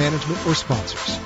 management, or sponsors.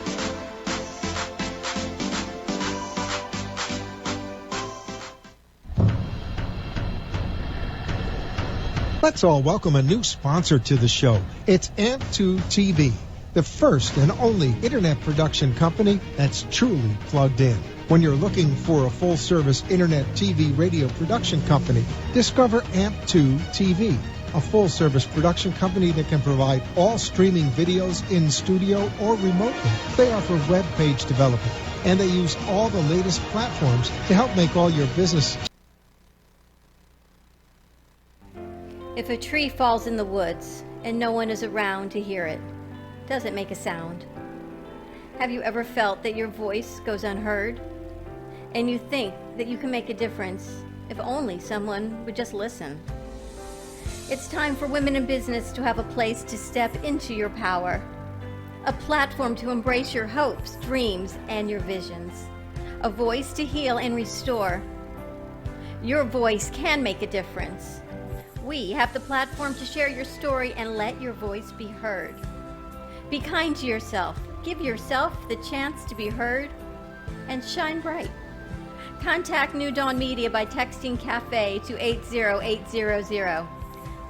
Let's all welcome a new sponsor to the show. It's AMP2 TV, the first and only internet production company that's truly plugged in. When you're looking for a full-service internet TV radio production company, discover AMP2 TV, a full-service production company that can provide all streaming videos in studio or remotely. They offer web page development, and they use all the latest platforms to help make all your business. If a tree falls in the woods and no one is around to hear it, does it make a sound? Have you ever felt that your voice goes unheard? And you think that you can make a difference if only someone would just listen? It's time for women in business to have a place to step into your power, a platform to embrace your hopes, dreams, and your visions, a voice to heal and restore. Your voice can make a difference. We have the platform to share your story and let your voice be heard. Be kind to yourself. Give yourself the chance to be heard and shine bright. Contact New Dawn Media by texting CAFE to 80800.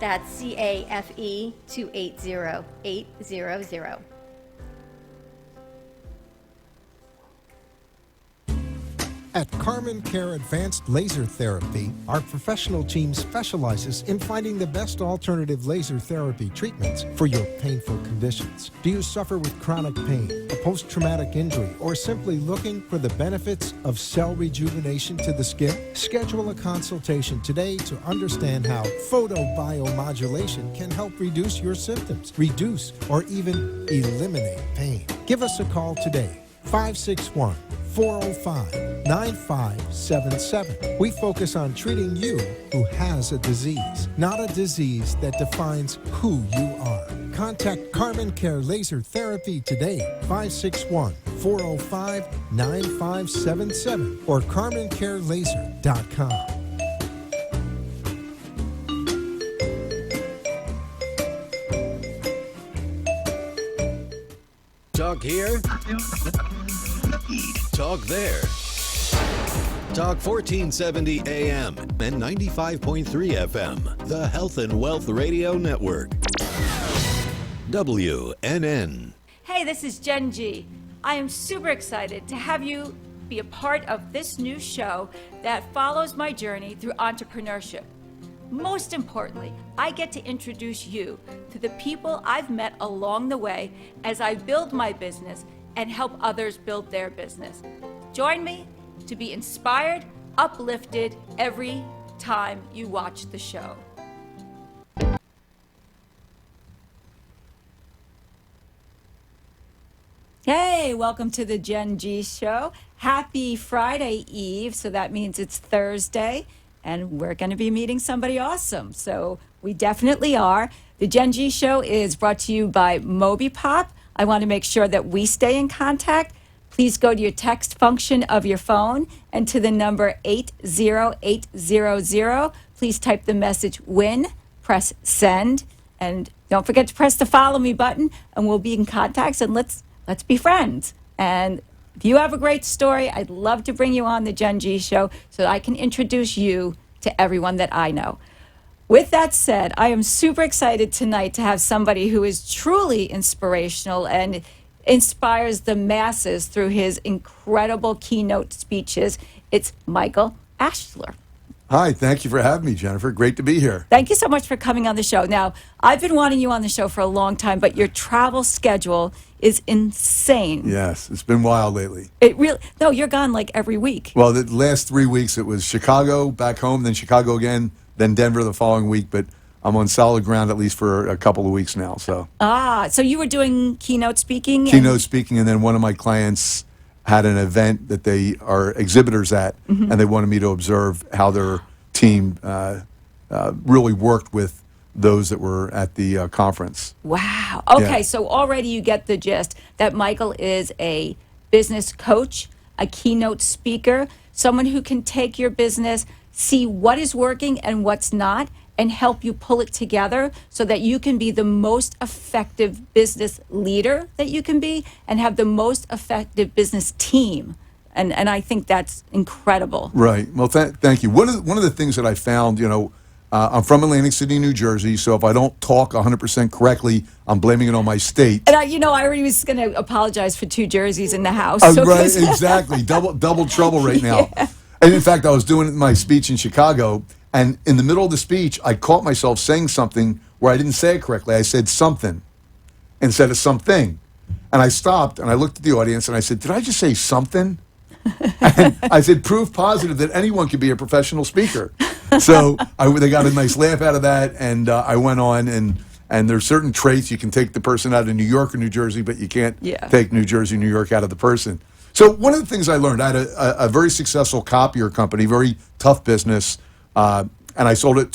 That's CAFE to 80800. At Carmen Care Advanced Laser Therapy, our professional team specializes in finding the best alternative laser therapy treatments for your painful conditions. Do you suffer with chronic pain, a post-traumatic injury, or simply looking for the benefits of cell rejuvenation to the skin? Schedule a consultation today to understand how photobiomodulation can help reduce your symptoms, reduce or even eliminate pain. Give us a call today. 561-405-9577. We focus on treating you who has a disease, not a disease that defines who you are. Contact Carmen Care Laser Therapy today, 561-405-9577 or carmencarelaser.com. Talk here, talk there. Talk 1470 AM and 95.3 FM, the Health and Wealth Radio Network. WNN. Hey, this is Jenn G. I am super excited to have you be a part of this new show that follows my journey through entrepreneurship. Most importantly, I get to introduce you to the people I've met along the way as I build my business and help others build their business. Join me to be inspired, uplifted every time you watch the show. Hey, welcome to the Jenn G Show. Happy Friday Eve, so that means it's Thursday. And we're going to be meeting somebody awesome. So we definitely are. The Jenn G Show is brought to you by MobiPop. I want to make sure that we stay in contact. Please go to your text function of your phone and to the number 80800. Please type the message WIN, press send, and don't forget to press the follow me button, and we'll be in contact, and let's be friends. And if you have a great story, I'd love to bring you on the Jenn G Show so that I can introduce you to everyone that I know. With that said, I am super excited tonight to have somebody who is truly inspirational and inspires the masses through his incredible keynote speeches. It's Michael Ashler. Hi, thank you for having me, Jennifer. Great to be here. Thank you so much for coming on the show. Now, I've been wanting you on the show for a long time, but your travel schedule is insane. Yes, it's been wild lately. No, you're gone like every week. Well, the last 3 weeks it was Chicago, back home, then Chicago again, then Denver the following week, but I'm on solid ground at least for a couple of weeks now. So so you were doing keynote speaking? Keynote speaking, and then one of my clients had an event that they are exhibitors at, and they wanted me to observe how their team really worked with those that were at the conference. Wow. Okay, Yeah. So already you get the gist that Michael is a business coach, a keynote speaker, someone who can take your business, see what is working and what's not, and help you pull it together so that you can be the most effective business leader that you can be and have the most effective business team. And I think that's incredible. Right. Well, thank you. One of the things that I found, I'm from Atlantic City, New Jersey, so if I don't talk 100% correctly, I'm blaming it on my state. And I already was going to apologize for 2 jerseys in the house. Right, exactly. Double trouble right now. Yeah. And in fact, I was doing my speech in Chicago, and in the middle of the speech, I caught myself saying something where I didn't say it correctly. I said something instead of something. And I stopped, and I looked at the audience, and I said, did I just say something? And I said, proof positive that anyone can be a professional speaker. So they got a nice laugh out of that, and I went on, and there's certain traits. You can take the person out of New York or New Jersey, but you can't take New Jersey, New York out of the person. So one of the things I learned, I had a very successful copier company, very tough business, and I built it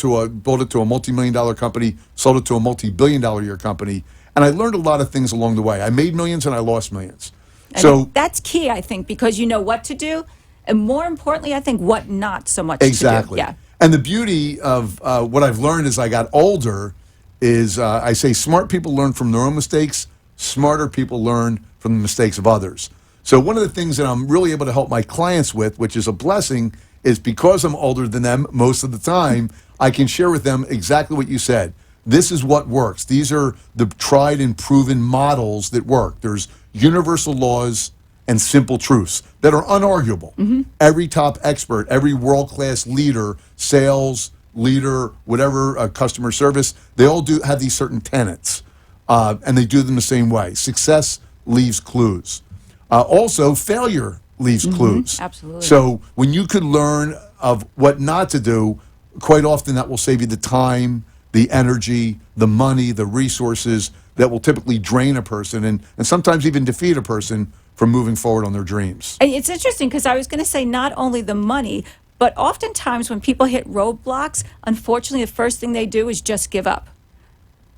to a multi-million-dollar company, sold it to a multi-billion-dollar year company, and I learned a lot of things along the way. I made millions and I lost millions. And so that's key, I think, because you know what to do, and more importantly, I think what not so much exactly. to do. Yeah. And the beauty of what I've learned as I got older is I say smart people learn from their own mistakes, smarter people learn from the mistakes of others. So one of the things that I'm really able to help my clients with, which is a blessing, is because I'm older than them most of the time, I can share with them exactly what you said. This is what works. These are the tried and proven models that work. There's universal laws and simple truths that are unarguable. Mm-hmm. Every top expert, every world-class leader, sales leader, whatever, customer service, they all have these certain tenets, and they do them the same way. Success leaves clues. Also, failure leaves clues. Absolutely. So when you could learn of what not to do, quite often that will save you the time, the energy, the money, the resources that will typically drain a person and sometimes even defeat a person from moving forward on their dreams. And it's interesting because I was going to say not only the money, but oftentimes when people hit roadblocks, unfortunately, the first thing they do is just give up.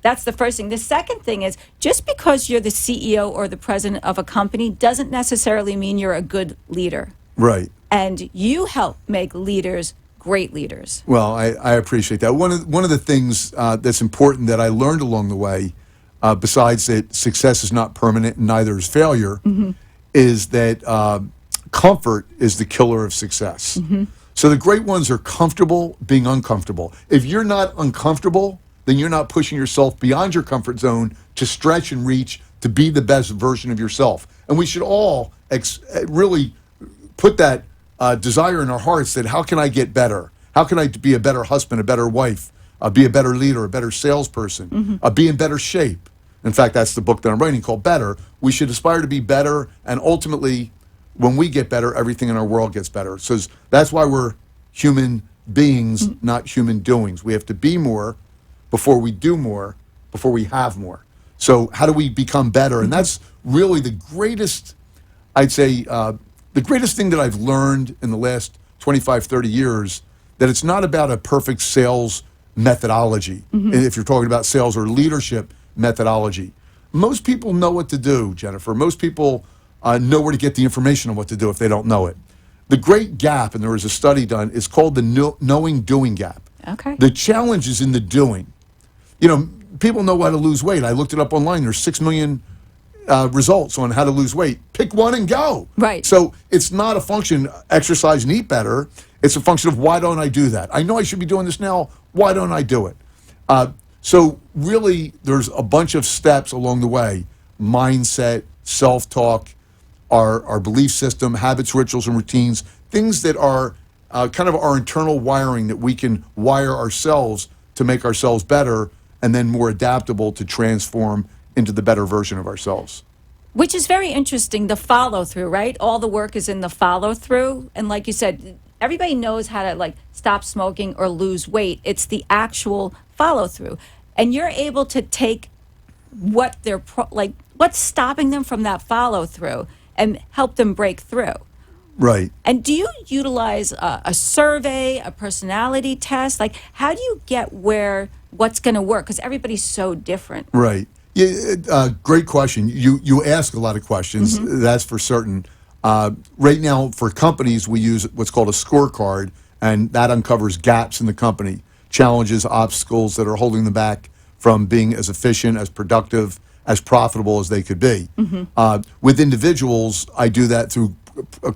That's the first thing. The second thing is just because you're the CEO or the president of a company doesn't necessarily mean you're a good leader. Right. And you help make leaders great leaders. Well, I appreciate that. One of the things that's important that I learned along the way, besides that success is not permanent and neither is failure, mm-hmm. is that comfort is the killer of success. Mm-hmm. So the great ones are comfortable being uncomfortable. If you're not uncomfortable, then you're not pushing yourself beyond your comfort zone to stretch and reach to be the best version of yourself. And we should all really put that desire in our hearts that how can I get better? How can I be a better husband, a better wife, be a better leader, a better salesperson, mm-hmm. be in better shape? In fact, that's the book that I'm writing called Better. We should aspire to be better, and ultimately, when we get better, everything in our world gets better. So that's why we're human beings, mm-hmm. not human doings. We have to be more before we do more, before we have more. So how do we become better? And that's really the greatest, I'd say, the greatest thing that I've learned in the last 25, 30 years, that it's not about a perfect sales methodology, mm-hmm. if you're talking about sales or leadership methodology. Most people know what to do, Jennifer. Most people know where to get the information on what to do if they don't know it. The great gap, and there was a study done, is called the knowing-doing gap. Okay. The challenge is in the doing. People know how to lose weight. I looked it up online. There's 6 million results on how to lose weight. Pick one and go. Right. So it's not a function, exercise and eat better. It's a function of why don't I do that? I know I should be doing this now. Why don't I do it? So really, there's a bunch of steps along the way. Mindset, self-talk, our belief system, habits, rituals, and routines, things that are kind of our internal wiring that we can wire ourselves to make ourselves better and then more adaptable to transform into the better version of ourselves. Which is very interesting, the follow-through, right? All the work is in the follow-through. And like you said, everybody knows how to stop smoking or lose weight. It's the actual follow-through. And you're able to take what they're what's stopping them from that follow-through and help them break through. Right. And do you utilize a survey, a personality test? How do you get what's going to work? Because everybody's so different. Right. Yeah, great question. You ask a lot of questions, mm-hmm. that's for certain. Right now, for companies, we use what's called a scorecard, and that uncovers gaps in the company. challenges, obstacles that are holding them back from being as efficient, as productive, as profitable as they could be. With individuals, I do that through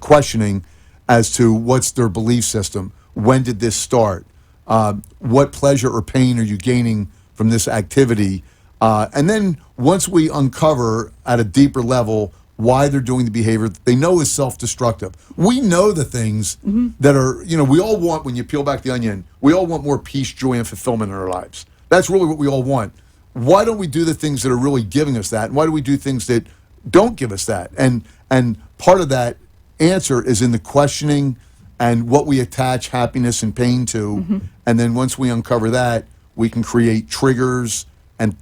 questioning as to what's their belief system. When did this start? What pleasure or pain are you gaining from this activity? And then once we uncover at a deeper level why they're doing the behavior that they know is self-destructive. We know the things that are, we all want, when you peel back the onion, we all want more peace, joy, and fulfillment in our lives. That's really what we all want. Why don't we do the things that are really giving us that? And why do we do things that don't give us that? And part of that answer is in the questioning and what we attach happiness and pain to. And then once we uncover that, we can create triggers and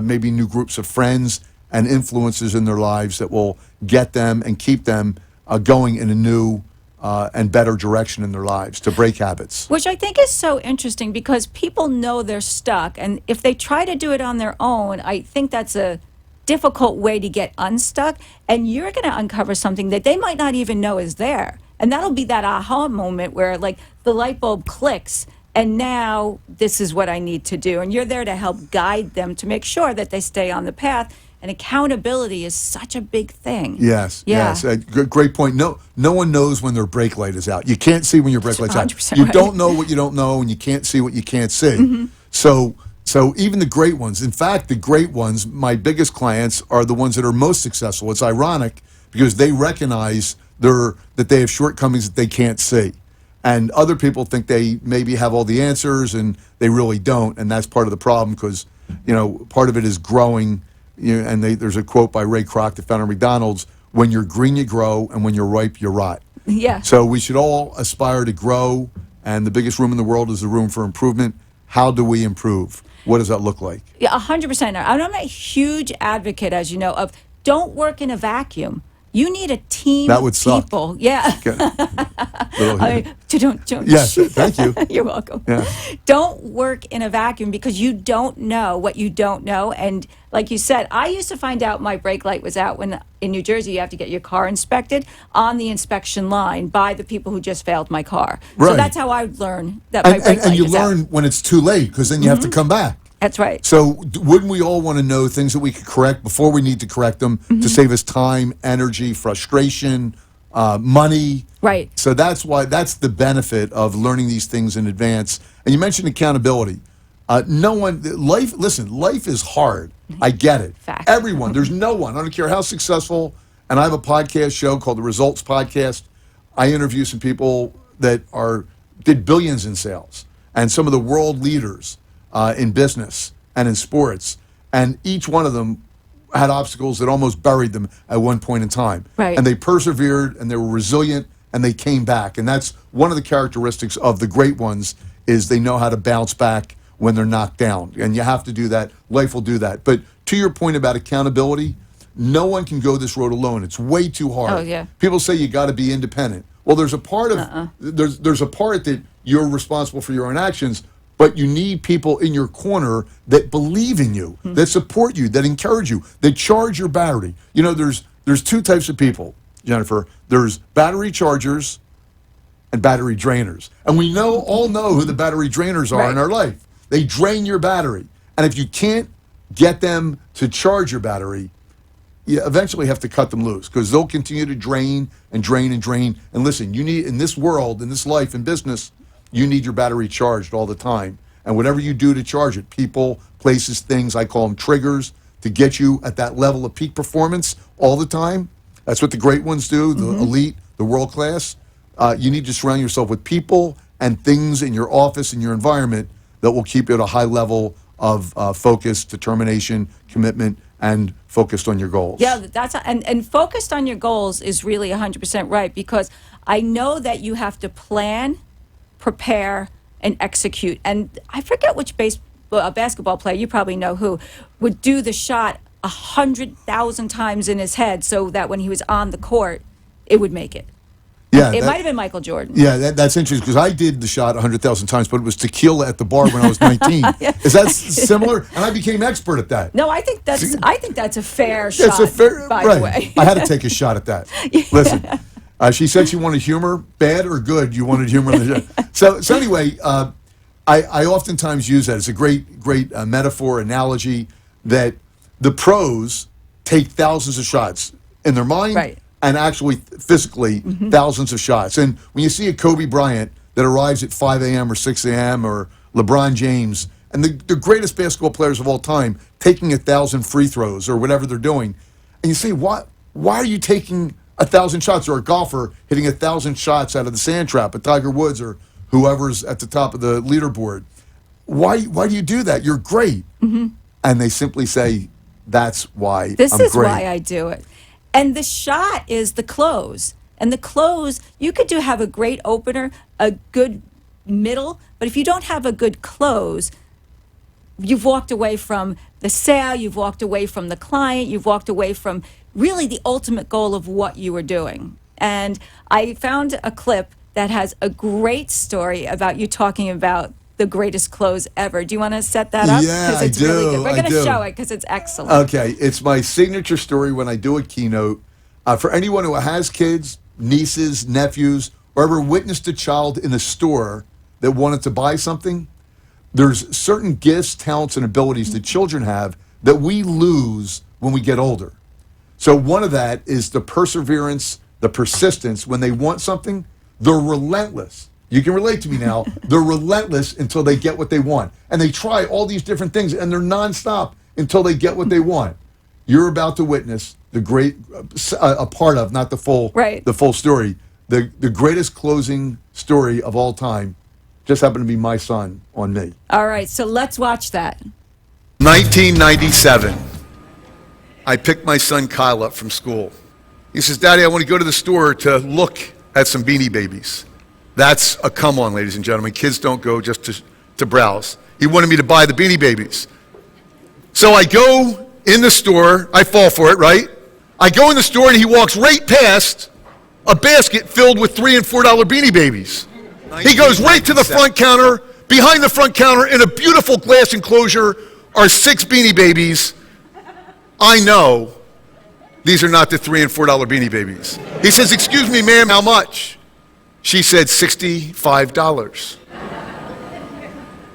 maybe new groups of friends and influences in their lives that will get them and keep them going in a new and better direction in their lives to break habits. Which I think is so interesting because people know they're stuck. And if they try to do it on their own, I think that's a difficult way to get unstuck. And you're going to uncover something that they might not even know is there. And that'll be that aha moment where like the light bulb clicks. And now this is what I need to do. And you're there to help guide them to make sure that they stay on the path. And accountability is such a big thing. Yes, Yeah. yes. Great point. No one knows when their brake light is out. You can't see when your brake light's out. 100% You right. don't know what you don't know, and you can't see what you can't see. So even the great ones, in fact, the great ones, my biggest clients are the ones that are most successful. It's ironic because they recognize that they have shortcomings that they can't see. And other people think they maybe have all the answers, and they really don't. And that's part of the problem because, part of it is growing. And there's a quote by Ray Kroc, the founder of McDonald's, when you're green, you grow, and when you're ripe, you rot. Yeah. So we should all aspire to grow, and the biggest room in the world is the room for improvement. How do we improve? What does that look like? Yeah, 100%. I'm a huge advocate, as you know, of don't work in a vacuum. You need a team That would of suck. people. Yeah. Don't. Yes, thank you. You're welcome. Yeah. Don't work in a vacuum because you don't know what you don't know. And like you said, I used to find out my brake light was out when in New Jersey you have to get your car inspected on the inspection line by the people who just failed my car. Right. So that's how I learned that my brake light And you is out. learn when it's too late because then you have to come back. That's right. So wouldn't we all want to know things that we could correct before we need to correct them to save us time, energy, frustration, money? Right. So that's the benefit of learning these things in advance. And you mentioned accountability. Life is hard. I get it. Fact. Everyone, there's no one, I don't care how successful, and I have a podcast show called The Results Podcast. I interview some people that did billions in sales and some of the world leaders in business and in sports. And each one of them had obstacles that almost buried them at one point in time. Right. And they persevered and they were resilient and they came back. And that's one of the characteristics of the great ones is they know how to bounce back when they're knocked down. And you have to do that. Life will do that. But to your point about accountability, no one can go this road alone. It's way too hard. Oh, yeah. People say you got to be independent. Well, there's a part of there's a part that you're responsible for your own actions, but you need people in your corner that believe in you, that support you, that encourage you, that charge your battery. There's two types of people, Jennifer. There's battery chargers and battery drainers. And we all know who the battery drainers are in our life. They drain your battery. And if you can't get them to charge your battery, you eventually have to cut them loose because they'll continue to drain and drain and drain. And listen, you need, in this world, in this life, in business, you need your battery charged all the time. And whatever you do to charge it, people, places, things, I call them triggers, to get you at that level of peak performance all the time. That's what the great ones do, the elite, the world class. You need to surround yourself with people and things in your office, in your environment, that will keep you at a high level of focus, determination, commitment, and focused on your goals. Yeah, and focused on your goals is really 100% right because I know that you have to plan, prepare, and execute. And I forget which basketball player, you probably know who, would do the shot 100,000 times in his head so that when he was on the court, it would make it. Yeah, It might have been Michael Jordan. Yeah, that's interesting because I did the shot 100,000 times, but it was tequila at the bar when I was 19. Is that similar? And I became expert at that. No, I think that's a fair shot. It's a fair, by right. the way. I had to take a shot at that. Listen, she said she wanted humor, bad or good. You wanted humor in the show. So anyway, I oftentimes use that. It's a great metaphor, analogy, that the pros take thousands of shots in their mind Right. and actually physically thousands of shots. And when you see a Kobe Bryant that arrives at 5 a.m. or 6 a.m. or LeBron James and the greatest basketball players of all time taking 1,000 free throws or whatever they're doing, and you say, why are you taking 1,000 shots? Or a golfer hitting 1,000 shots out of the sand trap, a Tiger Woods or whoever's at the top of the leaderboard. Why do you do that? You're great. And they simply say, that's why This I'm is great. why I do it. And the shot is the close. And the close, you could have a great opener, a good middle, but if you don't have a good close, you've walked away from the sale, you've walked away from the client, you've walked away from really the ultimate goal of what you were doing. And I found a clip that has a great story about you talking about the greatest close ever. Do you want to set that up? Yeah, 'Cause it's I really do, good. We're I going to do. show it because it's excellent. Okay, it's my signature story when I do a keynote. For anyone who has kids, nieces, nephews, or ever witnessed a child in a store that wanted to buy something, there's certain gifts, talents, and abilities that children have that we lose when we get older. So one of that is the perseverance, the persistence. When they want something, they're relentless. You can relate to me now. They're relentless until they get what they want. And they try all these different things, and they're nonstop until they get what they want. You're about to witness the great, a part of, not the full, Right. the full story, the greatest closing story of all time. Just happened to be my son on me. All right, so let's watch that. 1997. I picked my son Kyle up from school. He says, Daddy, I want to go to the store to look at some Beanie Babies. That's a come on, ladies and gentlemen. Kids don't go just to browse. He wanted me to buy the Beanie Babies. So I go in the store. I fall for it, right? I go in the store and he walks right past a basket filled with $3 and $4 Beanie Babies. He goes right to the front counter. Behind the front counter in a beautiful glass enclosure are 6 Beanie Babies. I know these are not the $3 and $4 Beanie Babies. He says, excuse me, ma'am, how much? She said $65.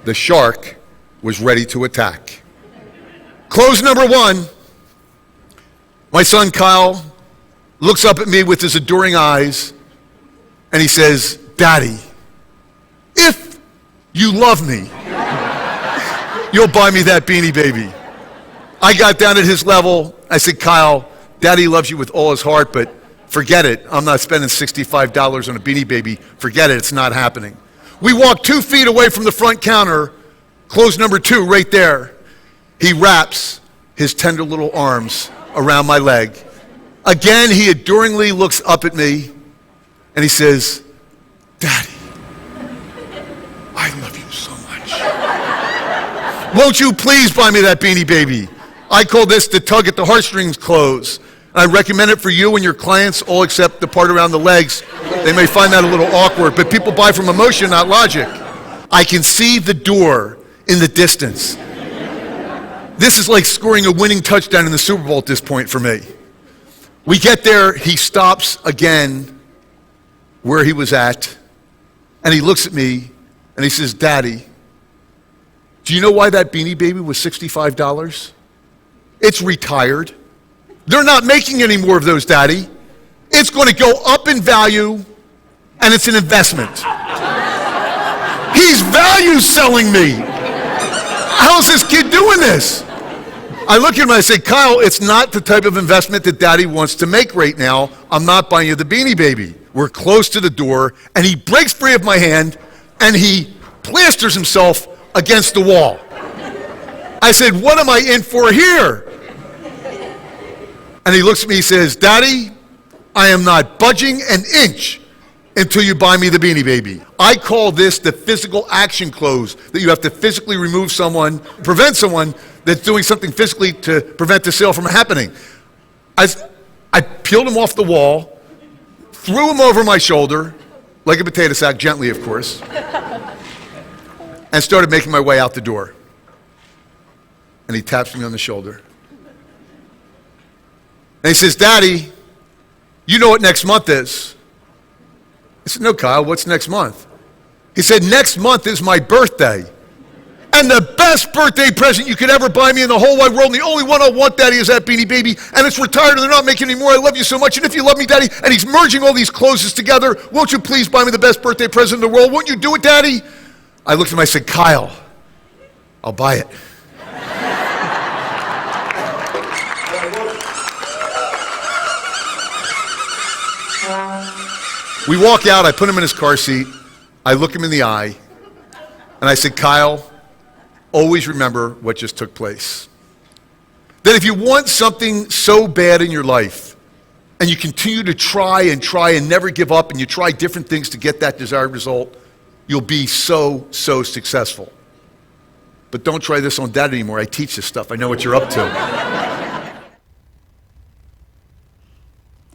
The shark was ready to attack. Close number 1. My son Kyle looks up at me with his adoring eyes and he says, Daddy, if you love me, you'll buy me that Beanie Baby. I got down at his level. I said, Kyle, Daddy loves you with all his heart, but forget it. I'm not spending $65 on a Beanie Baby. Forget it. It's not happening. We walked 2 feet away from the front counter, close number 2 right there. He wraps his tender little arms around my leg. Again, he adoringly looks up at me and he says, Daddy, I love you so much. Won't you please buy me that Beanie Baby? I call this the tug at the heartstrings close. I recommend it for you and your clients, all except the part around the legs. They may find that a little awkward, but people buy from emotion, not logic. I can see the door in the distance. This is like scoring a winning touchdown in the Super Bowl at this point for me. We get there, he stops again where he was at, and he looks at me, and he says, Daddy, do you know why that Beanie Baby was $65? It's retired. They're not making any more of those, Daddy. It's going to go up in value, and it's an investment. He's value selling me. How's this kid doing this? I look at him and I say, Kyle, it's not the type of investment that Daddy wants to make right now. I'm not buying you the Beanie Baby. We're close to the door, and he breaks free of my hand, and he plasters himself against the wall. I said, what am I in for here? And he looks at me, he says, Daddy, I am not budging an inch until you buy me the Beanie Baby. I call this the physical action close, that you have to physically remove someone, prevent someone that's doing something physically to prevent the sale from happening. I peeled him off the wall, threw him over my shoulder, like a potato sack, gently of course, and started making my way out the door. And he taps me on the shoulder. And he says, Daddy, you know what next month is? I said, no, Kyle, what's next month? He said, next month is my birthday. And the best birthday present you could ever buy me in the whole wide world, and the only one I want, Daddy, is that Beanie Baby. And it's retired, and they're not making any more. I love you so much. And if you love me, Daddy, and he's merging all these closes together, won't you please buy me the best birthday present in the world? Won't you do it, Daddy? I looked at him, I said, Kyle, I'll buy it. We walk out, I put him in his car seat, I look him in the eye, and I said, Kyle, always remember what just took place. That if you want something so bad in your life, and you continue to try and never give up, and you try different things to get that desired result, you'll be so successful. But don't try this on Dad anymore. I teach this stuff. I know what you're up to.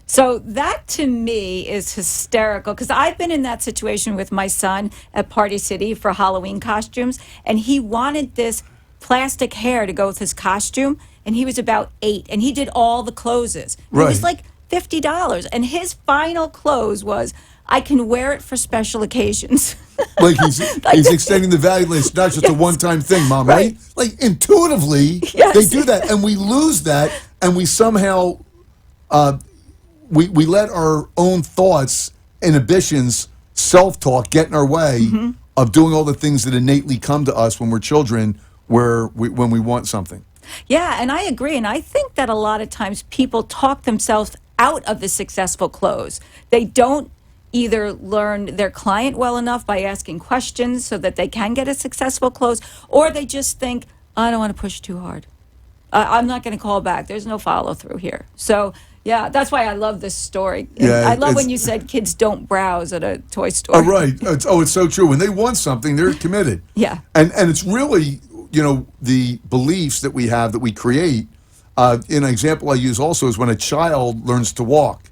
So that to me is hysterical, because I've been in that situation with my son at Party City for Halloween costumes, and he wanted this plastic hair to go with his costume, and he was about 8, and he did all the closes. Right. It was like $50, and his final close was, I can wear it for special occasions. Like he's extending the value list, not just a one-time thing, Mom, right? Like intuitively, they do that, and we lose that, and we somehow... We let our own thoughts, inhibitions, self-talk get in our way of doing all the things that innately come to us when we're children, when we want something. Yeah, and I agree. And I think that a lot of times people talk themselves out of the successful close. They don't either learn their client well enough by asking questions so that they can get a successful close, or they just think, I don't want to push too hard. I'm not going to call back. There's no follow-through here. So... yeah, that's why I love this story. Yeah, I love when you said kids don't browse at a toy store. Oh, right. It's so true. When they want something, they're committed. Yeah. And it's really, the beliefs that we have that we create. An example I use also is when a child learns to walk.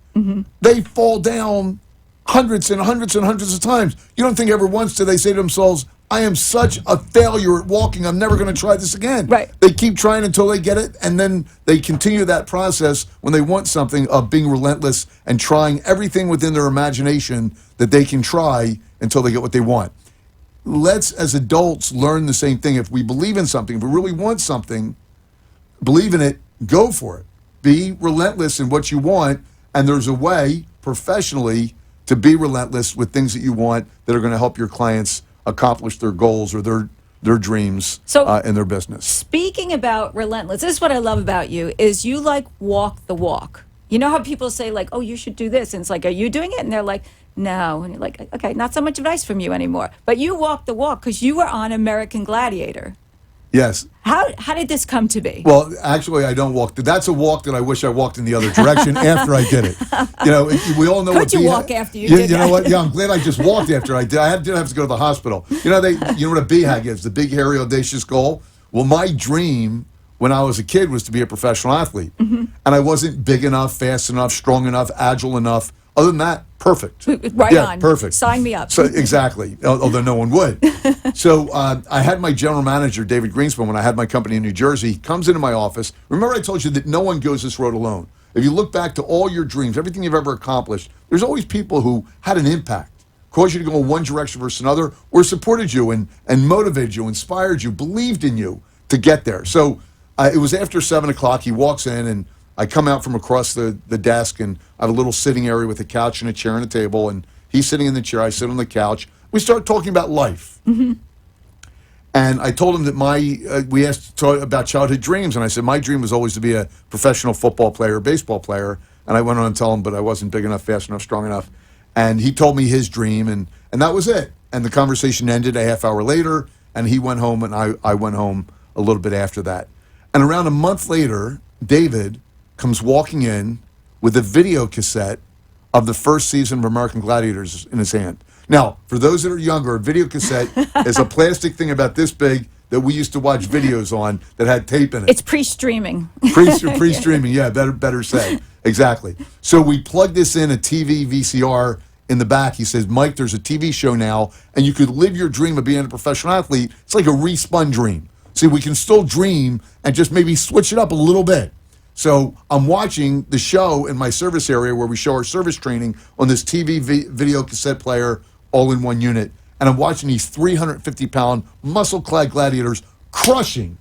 They fall down hundreds and hundreds and hundreds of times. You don't think ever once do they say to themselves, I am such a failure at walking, I'm never going to try this again. Right. They keep trying until they get it, and then they continue that process when they want something of being relentless and trying everything within their imagination that they can try until they get what they want. Let's, as adults, learn the same thing. If we believe in something, if we really want something, believe in it, go for it. Be relentless in what you want, and there's a way, professionally, to be relentless with things that you want that are going to help your clients accomplish their goals or their dreams in their business. Speaking about relentless, this is what I love about you, is you like walk the walk. You know how people say like, oh, you should do this. And it's like, are you doing it? And they're like, no. And you're like, okay, not so much advice from you anymore. But you walk the walk because you were on American Gladiator. Yes. How did this come to be? Well, actually, I don't walk. That's a walk that I wish I walked in the other direction after I did it. We all know what. Could you walk after you did that? You know what? Yeah, I'm glad I just walked after I did. I didn't have to go to the hospital. You know what a BHAG is, the big, hairy, audacious goal? Well, my dream when I was a kid was to be a professional athlete. And I wasn't big enough, fast enough, strong enough, agile enough. Other than that, perfect. Right on. Perfect. Sign me up. So exactly, although no one would. So I had my general manager, David Greenspan, when I had my company in New Jersey. He comes into my office. Remember I told you that no one goes this road alone. If you look back to all your dreams, everything you've ever accomplished, there's always people who had an impact, caused you to go in one direction versus another, or supported you and motivated you, inspired you, believed in you to get there. So it was after 7 o'clock. He walks in, and I come out from across the desk, and I have a little sitting area with a couch and a chair and a table, and he's sitting in the chair, I sit on the couch. We start talking about life. And I told him that we asked about childhood dreams, and I said my dream was always to be a professional football player, baseball player, and I went on to tell him, but I wasn't big enough, fast enough, strong enough. And he told me his dream, and that was it. And the conversation ended a half hour later, and he went home, and I went home a little bit after that. And around a month later, David comes walking in with a video cassette of the first season of American Gladiators in his hand. Now, for those that are younger, a video cassette is a plastic thing about this big that we used to watch videos on that had tape in it. It's pre-streaming. Pre-streaming, yeah, better say. Exactly. So we plugged this in a TV VCR in the back. He says, Mike, there's a TV show now, and you could live your dream of being a professional athlete. It's like a respun dream. See, we can still dream and just maybe switch it up a little bit. So I'm watching the show in my service area where we show our service training on this TV video cassette player all in one unit. and I'm watching these 350-pound muscle-clad gladiators crushing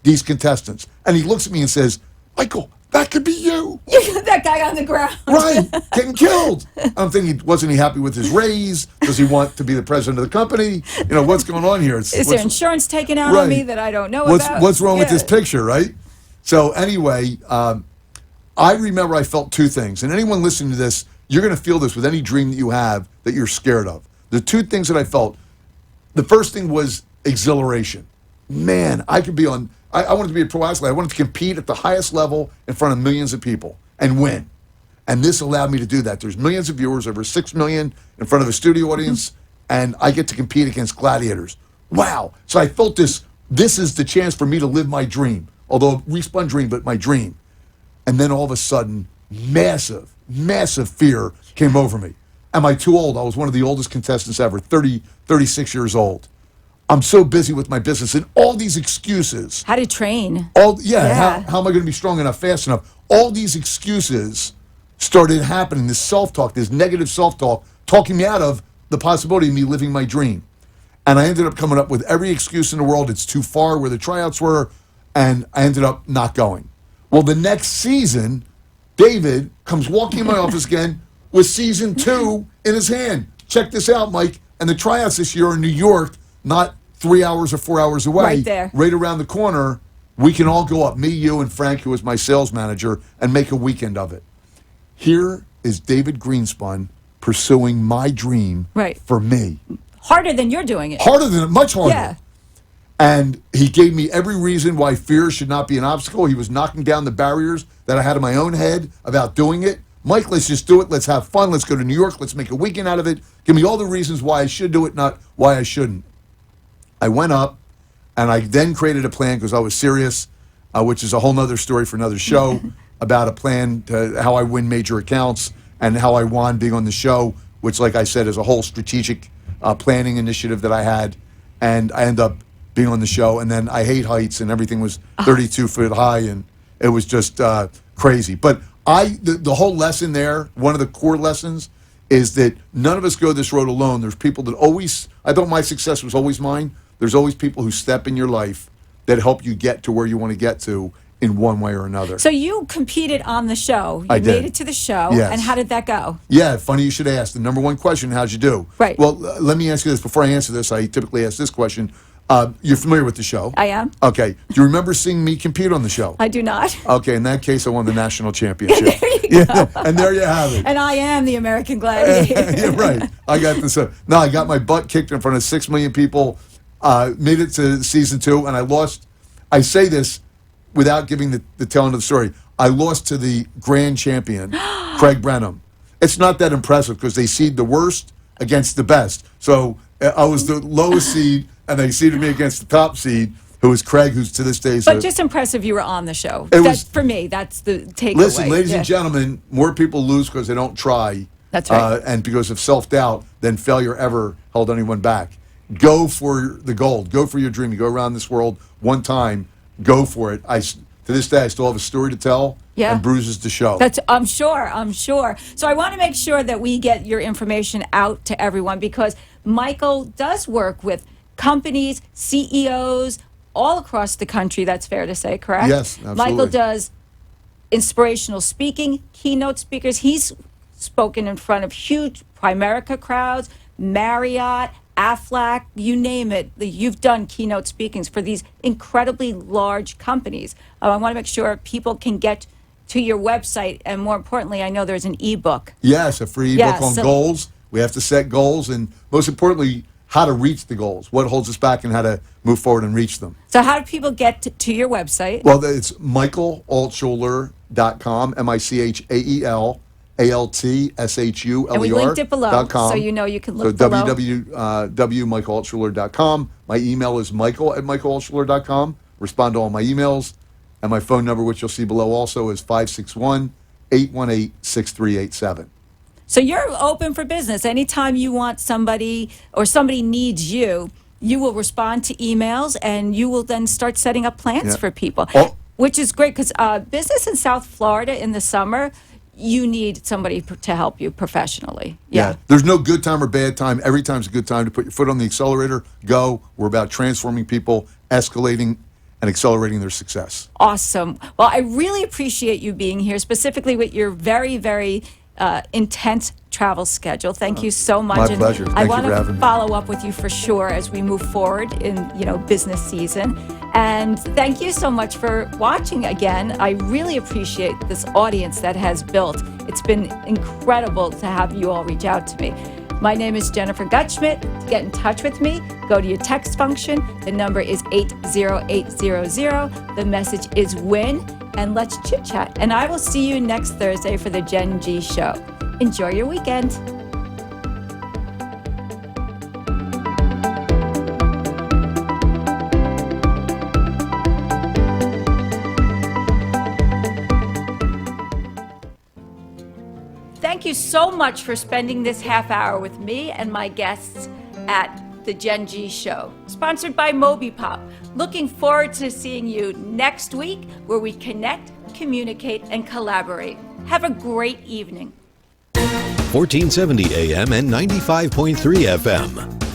these contestants. And he looks at me and says, Michael, that could be you. You got that guy on the ground. Right, getting killed. I'm thinking, wasn't he happy with his raise? Does he want to be the president of the company? You know, what's going on here? Is there insurance taken out on me that I don't know about? What's wrong with this picture, right? So anyway, I remember I felt two things. And anyone listening to this, you're going to feel this with any dream that you have that you're scared of. The two things that I felt, the first thing was exhilaration. Man, I could be on... I wanted to be a pro athlete. I wanted to compete at the highest level in front of millions of people and win. And this allowed me to do that. There's millions of viewers, over 6 million in front of a studio audience, and I get to compete against gladiators. Wow. So I felt this is the chance for me to live my dream, although a respun dream, but my dream. And then all of a sudden, massive fear came over me. Am I too old? I was one of the oldest contestants ever, 36 years old. I'm so busy with my business and all these excuses. How to train. How am I going to be strong enough, fast enough? All these excuses started happening, this self-talk, this negative self-talk, talking me out of the possibility of me living my dream. And I ended up coming up with every excuse in the world. It's too far where the tryouts were, and I ended up not going. Well, the next season, David comes walking in my office again with season 2 in his hand. Check this out, Mike. And the tryouts this year are in New York, not 3 hours or 4 hours away. Right there. Right around the corner. We can all go up, me, you, and Frank, who was my sales manager, and make a weekend of it. Here is David Greenspun pursuing my dream for me. Harder than you're doing it. Much harder. Yeah. And he gave me every reason why fear should not be an obstacle. He was knocking down the barriers that I had in my own head about doing it. Mike, let's just do it. Let's have fun. Let's go to New York. Let's make a weekend out of it. Give me all the reasons why I should do it, not why I shouldn't. I went up, and I then created a plan because I was serious, which is a whole nother story for another show, about a plan to how I win major accounts and how I won being on the show, which, like I said, is a whole strategic planning initiative that I had. And I ended up being on the show, and then I hate heights, and everything was 32 foot high, and it was just crazy. But the whole lesson there, one of the core lessons, is that none of us go this road alone. There's people that always, I thought my success was always mine. There's always people who step in your life that help you get to where you want to get to in one way or another. So you competed on the show. I You did. made it to the show. Yes. And how did that go? Yeah, funny you should ask. The number one question, how'd you do? Right. Well, let me ask you this. Before I answer this, I typically ask this question. You're familiar with the show? I am. Okay. Do you remember seeing me compete on the show? I do not. Okay, in that case, I won the national championship. There you go. And there you have it. And I am the American Gladiator. Yeah, right. I got this. No, I got my butt kicked in front of 6 million people. Made it to season 2, and I lost. I say this without giving the telling of the story. I lost to the grand champion, Craig Brenham. It's not that impressive because they seed the worst against the best. So I was the lowest seed, and they seeded me against the top seed, who is Craig, who's to this day. But just impressive you were on the show. For me, that's the takeaway. Listen, ladies and gentlemen, more people lose because they don't try. That's right. And because of self-doubt than failure ever held anyone back. Go for the gold. Go for your dream. You go around this world one time. Go for it. To this day, I still have a story to tell and bruises to show. I'm sure. So I want to make sure that we get your information out to everyone because Michael does work with companies, CEOs all across the country. That's fair to say, correct? Yes, absolutely. Michael does inspirational speaking, keynote speakers. He's spoken in front of huge Primerica crowds, Marriott, Aflac, you name it. You've done keynote speakings for these incredibly large companies. I want to make sure people can get to your website, and more importantly, I know there's an ebook. Yes, a free ebook on goals. We have to set goals, and most importantly, how to reach the goals, what holds us back, and how to move forward and reach them. So how do people get to your website? Well, it's michaelaltshuler.com, MichaelAltshuler.com. And we linked it below, so you know you can look below. So www.michaelaltshuler.com. My email is michael@michaelaltshuler.com. Respond to all my emails. And my phone number, which you'll see below also, is 561-818-6387. So you're open for business. Anytime you want somebody or somebody needs you, you will respond to emails and you will then start setting up plans for people, which is great because business in South Florida in the summer, you need somebody to help you professionally. Yeah. There's no good time or bad time. Every time's a good time to put your foot on the accelerator. Go. We're about transforming people, escalating, and accelerating their success. Awesome. Well, I really appreciate you being here, specifically with your very, very intense travel schedule. Thank you so much. My And pleasure. I Thank you want for to having me. follow up with you for sure as we move forward in business season. And thank you so much for watching again. I really appreciate this audience that has built. It's been incredible to have you all reach out to me. My name is Jennifer Gutschmidt. To get in touch with me, go to your text function. The number is 80800. The message is WIN, and let's chit chat. And I will see you next Thursday for the Jenn G Show. Enjoy your weekend. Thank you so much for spending this half hour with me and my guests at the Jenn G Show, sponsored by MobiPop. Looking forward to seeing you next week, where we connect, communicate, and collaborate. Have a great evening. 1470 AM and 95.3 FM.